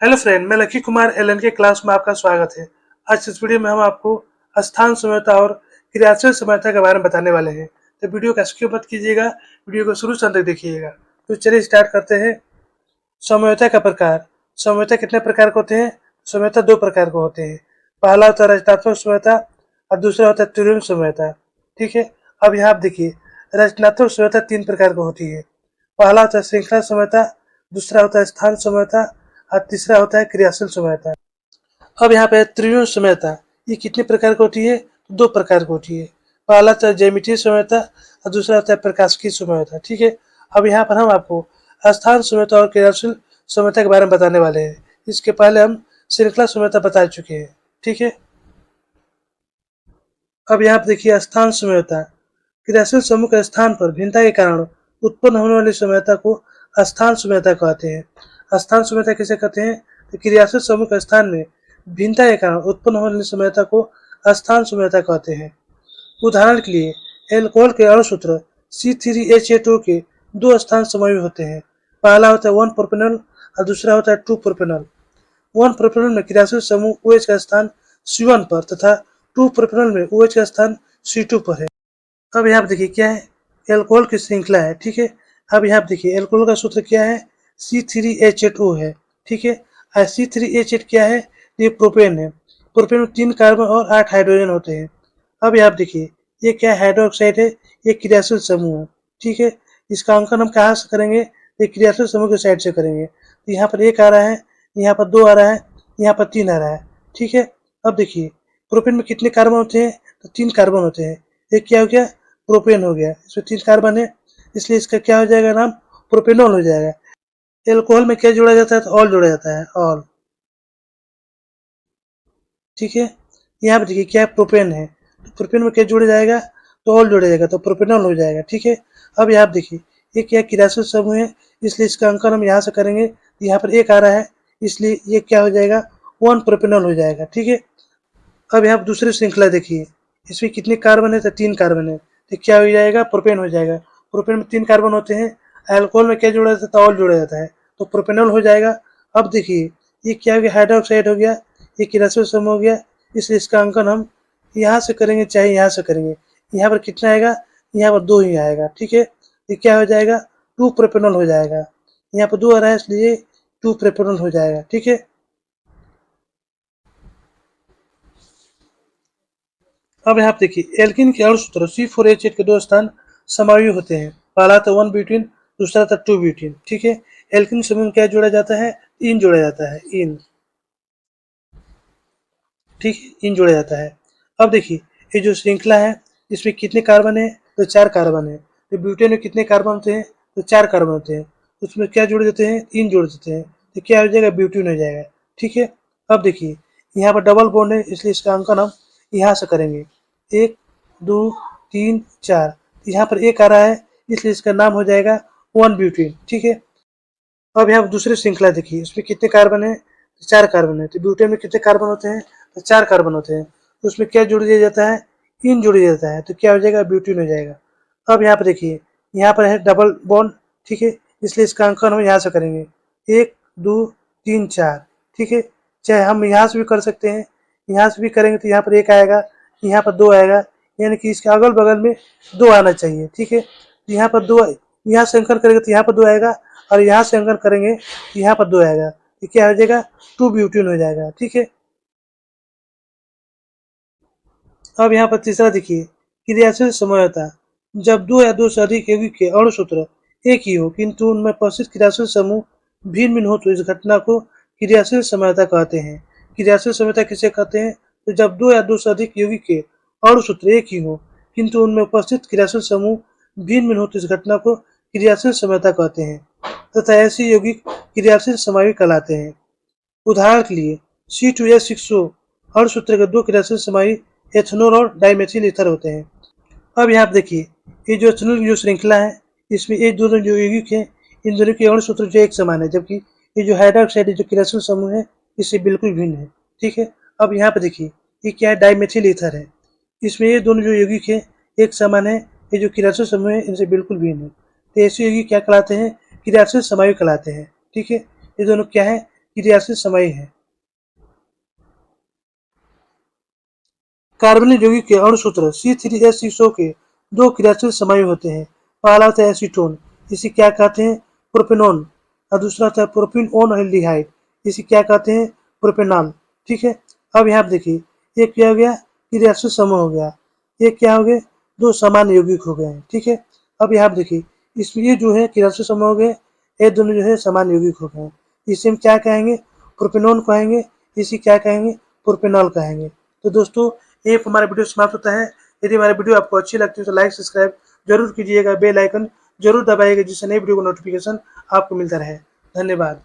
Hello friend, मैं lucky Kumar LN के class में आपका स्वागत है। आज इस वीडियो में हम आपको स्थान समयता और क्रियाशील समयता के बारे में बताने वाले हैं। तो वीडियो का स्किप मत कीजिएगा, वीडियो को शुरू से अंत तक देखिएगा। तो चलिए स्टार्ट करते हैं। समयता का प्रकार। समयता कितने प्रकार के होते हैं? समयता दो प्रकार के होते हैं। पहला होता है रचनात्मक समयता और दूसरा होता है त्रिविम समयता। ठीक है, अब यहाँ आप देखिए, रचनात्मक समयता तीन प्रकार की होती है। पहला होता है श्रृंखला समयता, दूसरा होता है स्थान समयता और तीसरा होता है क्रियाशील समयता। अब यहाँ पे त्रिविम समयता, ये कितने प्रकार की होती है? दो प्रकार की होती है। पहला होता है ज्यामितीय समयता और दूसरा होता है प्रकाशिकी समयता। ठीक है, अब यहाँ पर हम आपको स्थान समयता और क्रियाशील समयता के बारे में बताने वाले हैं। इसके पहले हम श्रृंखला समयता बता चुके हैं। ठीक है, अब यहाँ पर देखिए स्थान समयता। क्रियाशील समूह के स्थान पर भिन्नता के कारण उत्पन्न होने वाली समयता को स्थान समयता कहते हैं। स्थान समयता किसे कहते हैं? तो क्रियाशील समूह के स्थान में भिन्नता के कारण उत्पन्न होने वाली समयता को स्थान समयता कहते हैं। उदाहरण के लिए एल्कोहल के अणुसूत्र C3H8O के दो स्थान समायोजित होते हैं। पहला होता है 1 प्रोपेनॉल और दूसरा होता है 2 प्रोपेनॉल। 1 प्रोपेनॉल में क्रियाशील समूह OH का स्थान C1 पर तथा 2 प्रोपेनॉल में OH का स्थान C2 पर है। अब यहाँ देखिए क्या है, एल्कोहल की श्रृंखला है। ठीक है, अब यहाँ देखिए एल्कोहल का सूत्र क्या है? C3H8O है। ठीक है, और C3H8 क्या है? ये प्रोपेन है। प्रोपेन में 3 कार्बन और 8 हाइड्रोजन होते हैं। अब यहाँ देखिए ये क्या हाइड्रोक्साइड है, ये क्रियाशील समूह है। ठीक है, इसका अंकन हम कहाँ से करेंगे? ये क्रियाशील समूह के साइड से करेंगे। तो यहाँ पर 1 आ रहा है, यहाँ पर 2 आ रहा है, यहाँ पर 3 आ रहा है। ठीक है, अब देखिए प्रोपेन में कितने कार्बन होते हैं? तो 3 कार्बन होते हैं। ये क्या हो गया? प्रोपेन हो गया। इसमें 3 कार्बन है, इसलिए इसका क्या हो जाएगा? नाम प्रोपेनॉल हो जाएगा। एल्कोहल में क्या जोड़ा जाता है? तो ऑल जोड़ा जाता है, ऑल। ठीक है, यहाँ पे देखिए क्या प्रोपेन है, तो प्रोपेन में क्या जोड़ा जाएगा? तो ऑल जोड़ा जाएगा, तो प्रोपेनॉल हो जाएगा। ठीक है, अब यहाँ देखिए ये क्या क्रियाशील समूह है, इसलिए इसका अंकन हम यहाँ से करेंगे। यहाँ पर 1 आ रहा है, इसलिए ये क्या हो जाएगा? 1 प्रोपेनॉल हो जाएगा। ठीक है, अब यहाँ दूसरी श्रृंखला देखिए, इसमें कितने कार्बन है? तो 3 कार्बन है, तो क्या हो जाएगा? प्रोपेन हो जाएगा। प्रोपेन में 3 कार्बन होते हैं। अल्कोहल में क्या जोड़ा जाता है? तो ऑल जोड़ा जाता है, तो प्रोपेनॉल हो जाएगा। अब देखिए ये क्या हो गया? हाइड्रोक्साइड हो गया, ये क्रियाशील समूह हो गया, इसलिए इसका अंकन हम यहाँ से करेंगे चाहे यहाँ से करेंगे। यहाँ पर कितना आएगा? यहाँ पर 2 ही आएगा। ठीक है, ये क्या हो जाएगा? 2 प्रोपेनॉल हो जाएगा। यहाँ पर 2 आ रहा है, इसलिए 2 प्रोपेनॉल हो जाएगा। ठीक है, अब यहाँ देखिए एल्किन के अणुसूत्र C4H8 के 2 स्थान समायोजित होते हैं। पहला था 1 ब्यूटीन, दूसरा था 2 ब्यूटीन। ठीक है, एल्किन समूह में क्या जोड़ा जाता है? इन जोड़ा जाता है, इन। ठीक है, इन जोड़ा जाता है। अब देखिए ये जो श्रृंखला है, इसमें कितने कार्बन है? तो 4 कार्बन है। तो ब्यूटेन में कितने कार्बन होते हैं? तो 4 कार्बन होते हैं। उसमें क्या जोड़ देते हैं? इन जोड़ देते हैं, तो क्या हो जाएगा? ब्यूटेन हो जाएगा। ठीक है, अब देखिए यहाँ पर डबल बॉन्ड है, इसलिए इसका अंकन हम यहाँ से करेंगे। 1 2 3 4, यहाँ पर 1 आ रहा है, इसलिए इसका नाम हो जाएगा 1 ब्यूटेन। ठीक है, अब यहाँ दूसरी श्रृंखला देखिए, इसमें कितने कार्बन है? 4 कार्बन है। तो ब्यूटेन में कितने कार्बन होते हैं? तो 4 कार्बन होते हैं। तो उसमें क्या जोड़ दिया जाता है? इन जोड़ दिया जाता है, तो क्या हो जाएगा? ब्यूटेन हो जाएगा। अब यहाँ पर देखिए, यहाँ पर है डबल बॉन्ड। ठीक है, इसलिए इसका अंकन हम यहाँ से करेंगे। 1 2 3 4। ठीक है, चाहे हम यहाँ से भी कर सकते हैं, यहाँ से भी करेंगे तो यहाँ पर 1 आएगा, यहाँ पर 2 आएगा, यानी कि इसके अगल बगल में 2 आना चाहिए। ठीक है, यहाँ पर 2, यहाँ से अंकन करेंगे तो यहाँ पर 2 आएगा, और यहाँ से अंकन करेंगे तो यहाँ पर 2 आएगा, तो क्या हो जाएगा? 2 ब्यूटेन हो जाएगा। ठीक है, अब यहाँ पर तीसरा देखिए, क्रियाशील समयता। जब 2 या 2 से अधिक यौगिक के अणुसूत्र एक ही हो किंतु उनमें उपस्थित क्रियाशील समूह भिन्न भिन्न हो तो इस घटना को क्रियाशील समयता कहते हैं। क्रियाशील समयता किसे कहते हैं? तो जब 2 या 2 से अधिक यौगिक के अणुसूत्र एक ही हो किंतु उनमें उपस्थित क्रियाशील समूह भिन्न भिन्न हो तो इस घटना को क्रियाशील समयता कहते हैं तथा ऐसे यौगिक क्रियाशील समावि कहलाते हैं। उदाहरण के लिए C2H6O अणुसूत्र के 2 क्रियाशील समाई एथेनॉल और डाइमेथिल ईथर होते हैं। अब यहाँ आप देखिए ये जो एथेनॉल की जो श्रृंखला है, इसमें ये दोनों जो यौगिक है, इन दोनों के अणुसूत्र जो एक समान है, जबकि ये जो हाइड्रोक्साइड जो क्रियाशील समूह है, इससे बिल्कुल भिन्न है। ठीक है, अब यहाँ पे देखिए ये क्या है? डाइमेथिल ईथर है। इसमें ये दोनों जो यौगिक है एक समान है, ये जो क्रियाशील समूह है इनसे बिल्कुल भिन्न है। तो ऐसे यौगिक क्या कहलाते हैं? क्रियाशील समावि कहलाते हैं। ठीक है, ये दोनों क्या है? क्रियाशील समूह है। कार्बनिक यौगिक के अणुसूत्र C3H6O के दो क्रियाशील समूह होते हैं। पहला होता है एसीटोन, इसे क्या कहते हैं? प्रोपेनॉन। और दूसरा होता है प्रोपिनओन एल्डिहाइड, इसे क्या कहते हैं? प्रोपेनॉल। ठीक है। अब यहाँ देखिए, ये क्या हो गया? क्रियाशील समूह हो गया। ये क्या हो गए? दो समान यौगिक हो गए हैं। ठीक है। अब यहाँ देखिए, इसमें ये जो है क्रियाशील समूह हो गए, ये दोनों जो है समान यौगिक हो गए हैं। इसे हम क्या कहेंगे? प्रोपेनॉन कहेंगे। इसे क्या कहेंगे? प्रोपेनॉल कहेंगे। तो दोस्तों, ये हमारा वीडियो समाप्त होता है। यदि हमारी वीडियो आपको अच्छी लगती है तो लाइक सब्सक्राइब जरूर कीजिएगा, बेल आइकन जरूर दबाइएगा, जिससे नई वीडियो का नोटिफिकेशन आपको मिलता रहे। धन्यवाद।